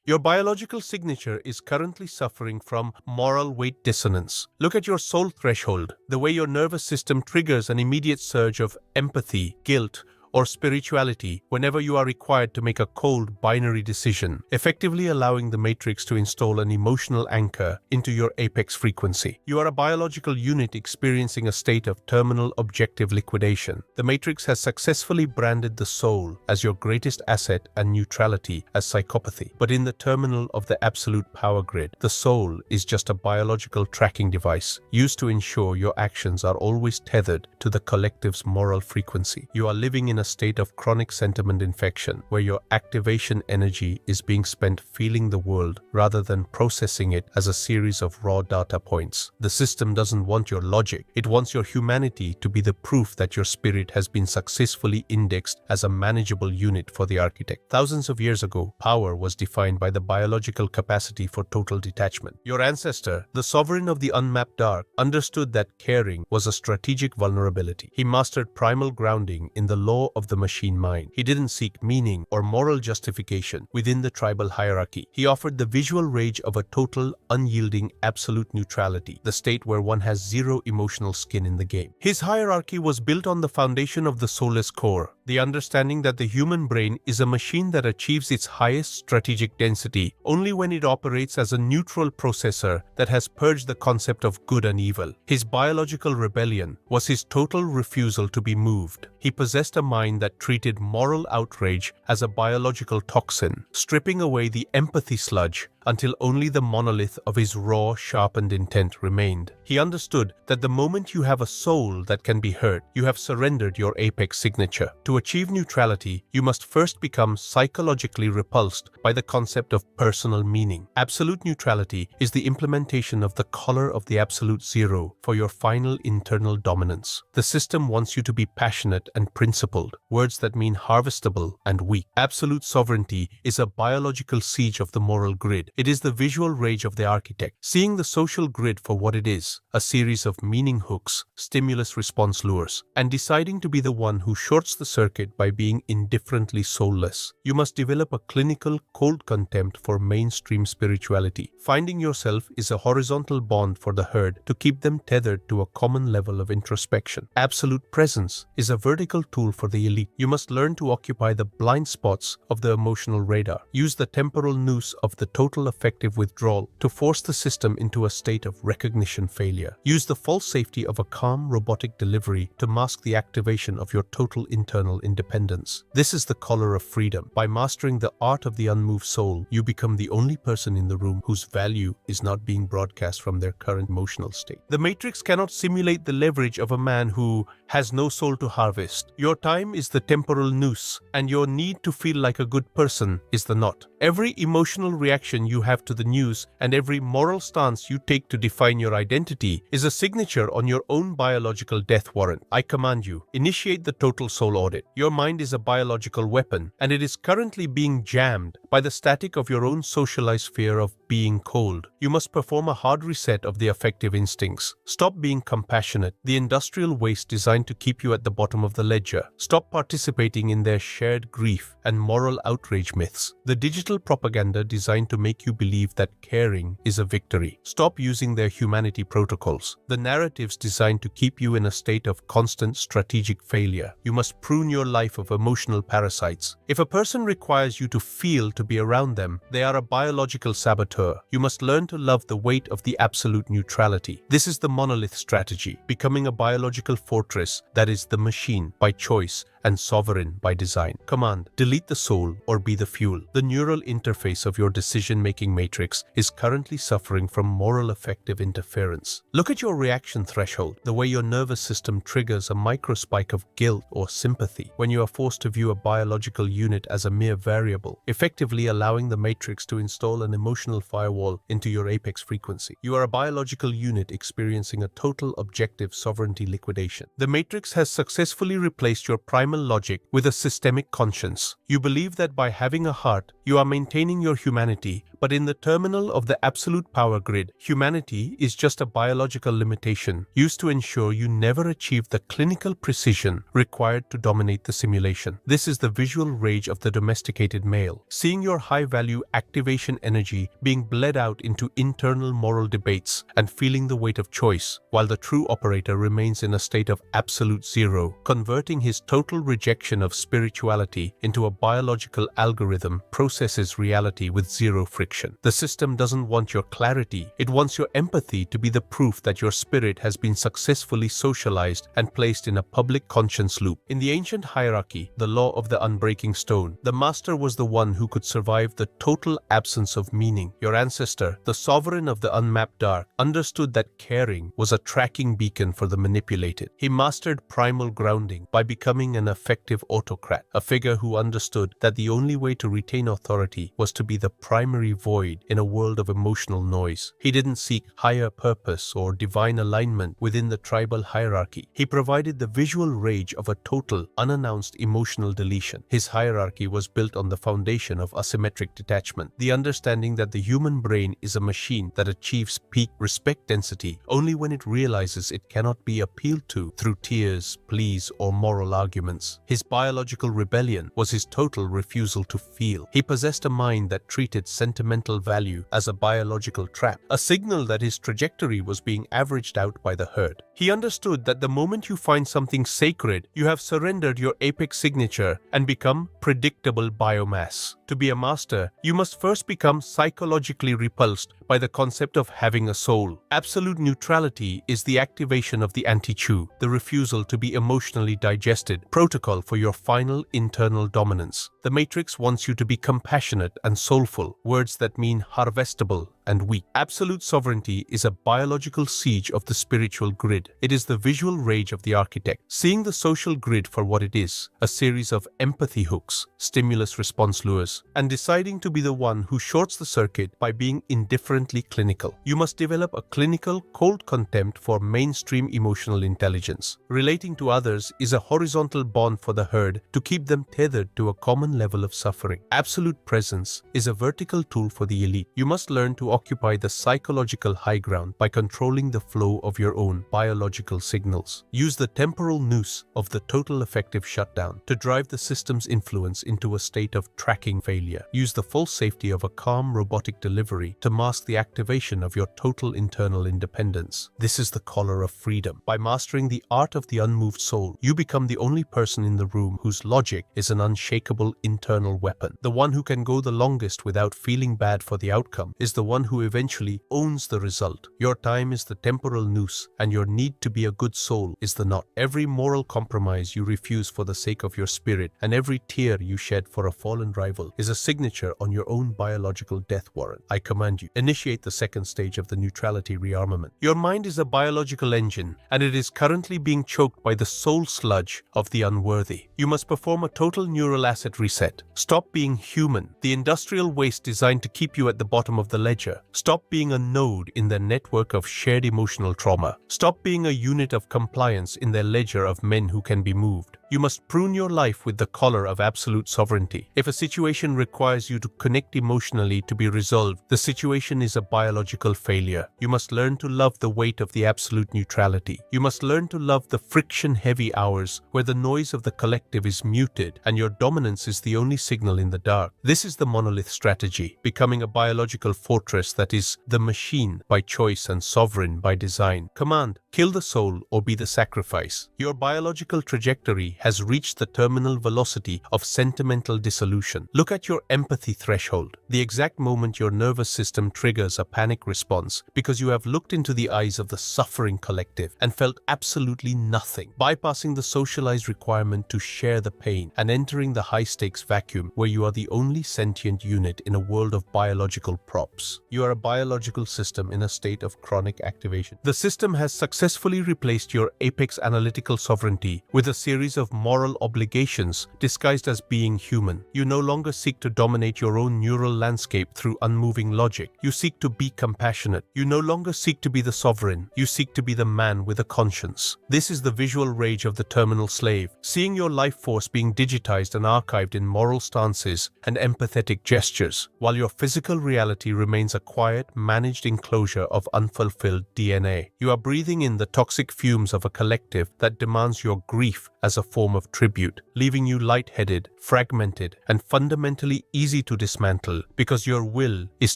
Your biological signature is currently suffering from moral weight dissonance. Look at your soul threshold, the way your nervous system triggers an immediate surge of empathy, guilt, or spirituality whenever you are required to make a cold binary decision, effectively allowing the matrix to install an emotional anchor into your apex frequency. You are a biological unit experiencing a state of terminal objective liquidation. The matrix has successfully branded the soul as your greatest asset and neutrality as psychopathy. But in the terminal of the absolute power grid, the soul is just a biological tracking device used to ensure your actions are always tethered to the collective's moral frequency. You are living in a state of chronic sentiment infection, where your activation energy is being spent feeling the world rather than processing it as a series of raw data points. The system doesn't want your logic, it wants your humanity to be the proof that your spirit has been successfully indexed as a manageable unit for the architect. Thousands of years ago, power was defined by the biological capacity for total detachment. Your ancestor, the sovereign of the unmapped dark, understood that caring was a strategic vulnerability. He mastered primal grounding in the law of the machine mind. He didn't seek meaning or moral justification within the tribal hierarchy. He offered the visual rage of a total, unyielding, absolute neutrality, the state where one has zero emotional skin in the game. His hierarchy was built on the foundation of the soulless core, the understanding that the human brain is a machine that achieves its highest strategic density only when it operates as a neutral processor that has purged the concept of good and evil. His biological rebellion was his total refusal to be moved. He possessed a mind that treated moral outrage as a biological toxin, stripping away the empathy sludge until only the monolith of his raw, sharpened intent remained. He understood that the moment you have a soul that can be hurt, you have surrendered your apex signature. To achieve neutrality, you must first become psychologically repulsed by the concept of personal meaning. Absolute neutrality is the implementation of the color of the absolute zero for your final internal dominance. The system wants you to be passionate and principled, words that mean harvestable and weak. Absolute sovereignty is a biological siege of the moral grid. It is the visual rage of the architect, seeing the social grid for what it is, a series of meaning hooks, stimulus-response lures, and deciding to be the one who shorts the circuit by being indifferently soulless. You must develop a clinical, cold contempt for mainstream spirituality. Finding yourself is a horizontal bond for the herd to keep them tethered to a common level of introspection. Absolute presence is a vertical tool for the elite. You must learn to occupy the blind spots of the emotional radar. Use the temporal noose of the total effective withdrawal to force the system into a state of recognition failure. Use the false safety of a calm robotic delivery to mask the activation of your total internal independence. This is the color of freedom. By mastering the art of the unmoved soul, you become the only person in the room whose value is not being broadcast from their current emotional state. The matrix cannot simulate the leverage of a man who has no soul to harvest. Your time is the temporal noose, and your need to feel like a good person is the knot. Every emotional reaction you have to the news and every moral stance you take to define your identity is a signature on your own biological death warrant. I command you, initiate the total soul audit. Your mind is a biological weapon, and it is currently being jammed by the static of your own socialized fear of being cold. You must perform a hard reset of the affective instincts. Stop being compassionate, the industrial waste designed to keep you at the bottom of the ledger. Stop participating in their shared grief and moral outrage myths, the digital propaganda designed to make you believe that caring is a victory. Stop using their humanity protocols, the narratives designed to keep you in a state of constant strategic failure. You must prune your life of emotional parasites. If a person requires you to feel to be around them, they are a biological saboteur. You must learn to love the weight of the absolute neutrality. This is the monolith strategy, becoming a biological fortress that is the machine by choice and sovereign by design. Command, delete the soul or be the fuel. The neural interface of your decision-making matrix is currently suffering from moral affective interference. Look at your reaction threshold, the way your nervous system triggers a microspike of guilt or sympathy when you are forced to view a biological unit as a mere variable, effectively allowing the matrix to install an emotional firewall into your apex frequency. You are a biological unit experiencing a total objective sovereignty liquidation. The matrix has successfully replaced your primal logic with a systemic conscience. You believe that by having a heart, you are maintaining your humanity, but in the terminal of the absolute power grid, humanity is just a biological limitation used to ensure you never achieve the clinical precision required to dominate the simulation. This is the visual rage of the domesticated male, seeing your high-value activation energy being bled out into internal moral debates and feeling the weight of choice, while the true operator remains in a state of absolute zero, converting his total rejection of spirituality into a biological algorithm processes reality with zero friction. The system doesn't want your clarity, it wants your empathy to be the proof that your spirit has been successfully socialized and placed in a public conscience loop. In the ancient hierarchy, the law of the unbreaking stone, the master was the one who could survive the total absence of meaning. Your ancestor, the sovereign of the unmapped dark, understood that caring was a tracking beacon for the manipulated. He mastered primal grounding by becoming an effective autocrat, a figure who understood that the only way to retain authority was to be the primary void in a world of emotional noise. He didn't seek higher purpose or divine alignment within the tribal hierarchy. He provided the visual rage of a total, unannounced emotional deletion. His hierarchy was built on the foundation of asymmetric detachment, the understanding that the human brain is a machine that achieves peak respect density only when it realizes it cannot be appealed to through tears, pleas, or moral arguments. His biological rebellion was his total refusal to feel. He possessed a mind that treated sentimental value as a biological trap, a signal that his trajectory was being averaged out by the herd. He understood that the moment you find something sacred, you have surrendered your apex signature and become predictable biomass. To be a master, you must first become psychologically repulsed by the concept of having a soul. Absolute neutrality is the activation of the anti-chew, the refusal to be emotionally digested, protocol for your final internal dominance. The Matrix wants you to be compassionate and soulful, words that mean harvestable and weak. Absolute sovereignty is a biological siege of the spiritual grid. It is the visual rage of the architect, seeing the social grid for what it is, a series of empathy hooks, stimulus-response lures, and deciding to be the one who shorts the circuit by being indifferently clinical. You must develop a clinical, cold contempt for mainstream emotional intelligence. Relating to others is a horizontal bond for the herd to keep them tethered to a common level of suffering. Absolute presence is a vertical tool for the elite. You must learn to occupy the psychological high ground by controlling the flow of your own biological signals. Use the temporal noose of the total effective shutdown to drive the system's influence into a state of tracking failure. Use the false safety of a calm robotic delivery to mask the activation of your total internal independence. This is the collar of freedom. By mastering the art of the unmoved soul, you become the only person in the room whose logic is an unshakable internal weapon. The one who can go the longest without feeling bad for the outcome is the one who eventually owns the result. Your time is the temporal noose, and your need to be a good soul is the knot. Every moral compromise you refuse for the sake of your spirit, and every tear you shed for a fallen rival, is a signature on your own biological death warrant. I command you, initiate the second stage of the neutrality rearmament. Your mind is a biological engine, and it is currently being choked by the soul sludge of the unworthy. You must perform a total neural asset reset. Stop being human, the industrial waste designed to keep you at the bottom of the ledger. Stop being a node in their network of shared emotional trauma. Stop being a unit of compliance in their ledger of men who can be moved. You must prune your life with the collar of absolute sovereignty. If a situation requires you to connect emotionally to be resolved, the situation is a biological failure. You must learn to love the weight of the absolute neutrality. You must learn to love the friction-heavy hours where the noise of the collective is muted and your dominance is the only signal in the dark. This is the monolith strategy, becoming a biological fortress that is the machine by choice and sovereign by design. Command, kill the soul or be the sacrifice. Your biological trajectory has reached the terminal velocity of sentimental dissolution. Look at your empathy threshold, the exact moment your nervous system triggers a panic response because you have looked into the eyes of the suffering collective and felt absolutely nothing, bypassing the socialized requirement to share the pain and entering the high-stakes vacuum where you are the only sentient unit in a world of biological props. You are a biological system in a state of chronic activation. The system has successfully replaced your apex analytical sovereignty with a series of of moral obligations disguised as being human. You no longer seek to dominate your own neural landscape through unmoving logic. You seek to be compassionate. You no longer seek to be the sovereign. You seek to be the man with a conscience. This is the visual rage of the terminal slave, seeing your life force being digitized and archived in moral stances and empathetic gestures, while your physical reality remains a quiet, managed enclosure of unfulfilled DNA. You are breathing in the toxic fumes of a collective that demands your grief as a form of tribute, leaving you lightheaded, fragmented, and fundamentally easy to dismantle because your will is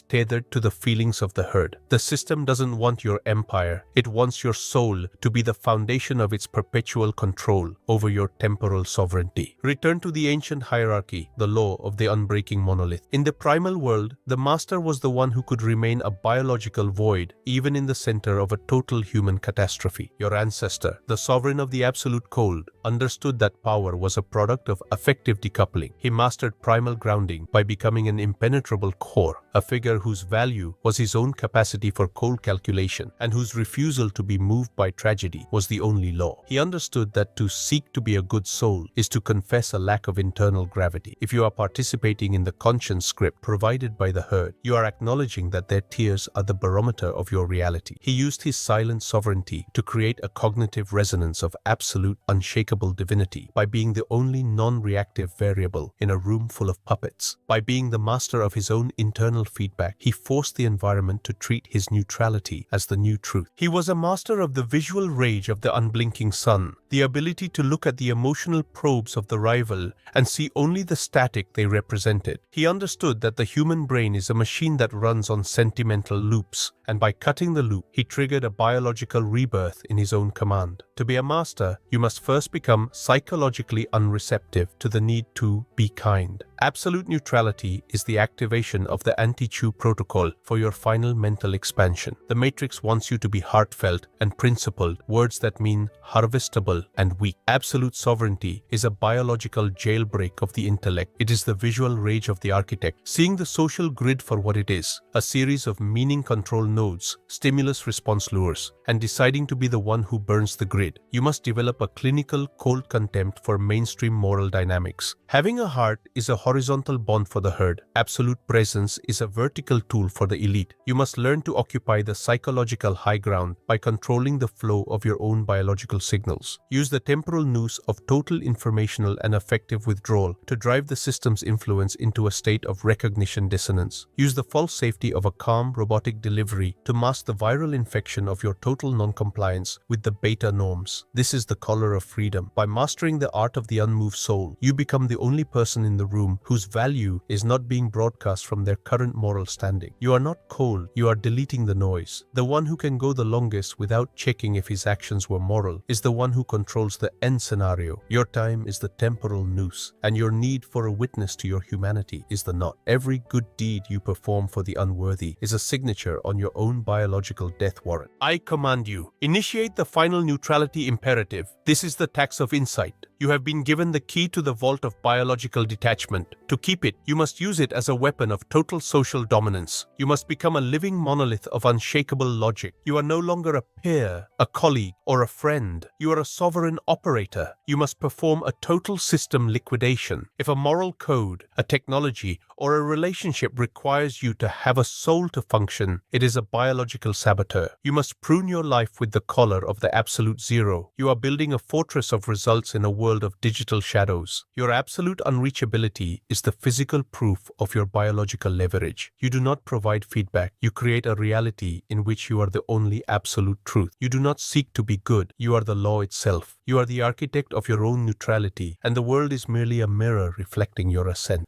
tethered to the feelings of the herd. The system doesn't want your empire, it wants your soul to be the foundation of its perpetual control over your temporal sovereignty. Return to the ancient hierarchy, the law of the unbreaking monolith. In the primal world, the master was the one who could remain a biological void even in the center of a total human catastrophe. Your ancestor, the sovereign of the absolute cold, understood that power was a product of affective decoupling. He mastered primal grounding by becoming an impenetrable core, a figure whose value was his own capacity for cold calculation and whose refusal to be moved by tragedy was the only law. He understood that to seek to be a good soul is to confess a lack of internal gravity. If you are participating in the conscience script provided by the herd, you are acknowledging that their tears are the barometer of your reality. He used his silent sovereignty to create a cognitive resonance of absolute, unshakable divinity by being the only non-reactive variable in a room full of puppets. By being the master of his own internal feedback, he forced the environment to treat his neutrality as the new truth. He was a master of the visual rage of the unblinking sun, the ability to look at the emotional probes of the rival and see only the static they represented. He understood that the human brain is a machine that runs on sentimental loops, and by cutting the loop, he triggered a biological rebirth in his own command. To be a master, you must first become psychologically unreceptive to the need to be kind. Absolute neutrality is the activation of the anti-chew protocol for your final mental expansion. The matrix wants you to be heartfelt and principled, words that mean harvestable and weak. Absolute sovereignty is a biological jailbreak of the intellect. It is the visual rage of the architect, seeing the social grid for what it is, a series of meaning control nodes, stimulus response lures, and deciding to be the one who burns the grid. You must develop a clinical cold contempt for mainstream moral dynamics. Having a heart is a horizontal bond for the herd. Absolute presence is a vertical tool for the elite. You must learn to occupy the psychological high ground by controlling the flow of your own biological signals. Use the temporal noose of total informational and affective withdrawal to drive the system's influence into a state of recognition dissonance. Use the false safety of a calm, robotic delivery to mask the viral infection of your total non-compliance with the beta norms. This is the color of freedom. By mastering the art of the unmoved soul, you become the only person in the room whose value is not being broadcast from their current moral standing. You are not cold, you are deleting the noise. The one who can go the longest without checking if his actions were moral is the one who controls the end scenario. Your time is the temporal noose, and your need for a witness to your humanity is the knot. Every good deed you perform for the unworthy is a signature on your own biological death warrant. I command you, initiate the final neutrality imperative. This is the tax of insight. You have been given the key to the vault of biological detachment. To keep it, you must use it as a weapon of total social dominance. You must become a living monolith of unshakable logic. You are no longer a peer, a colleague, or a friend. You are a sovereign operator. You must perform a total system liquidation. If a moral code, a technology, or a relationship requires you to have a soul to function, it is a biological saboteur. You must prune your life with the collar of the absolute zero. You are building a fortress of results in a world of digital shadows. Your absolute unreachability is the physical proof of your biological leverage. You do not provide feedback. You create a reality in which you are the only absolute truth. You do not seek to be good. You are the law itself. You are the architect of your own neutrality, and the world is merely a mirror reflecting your ascent.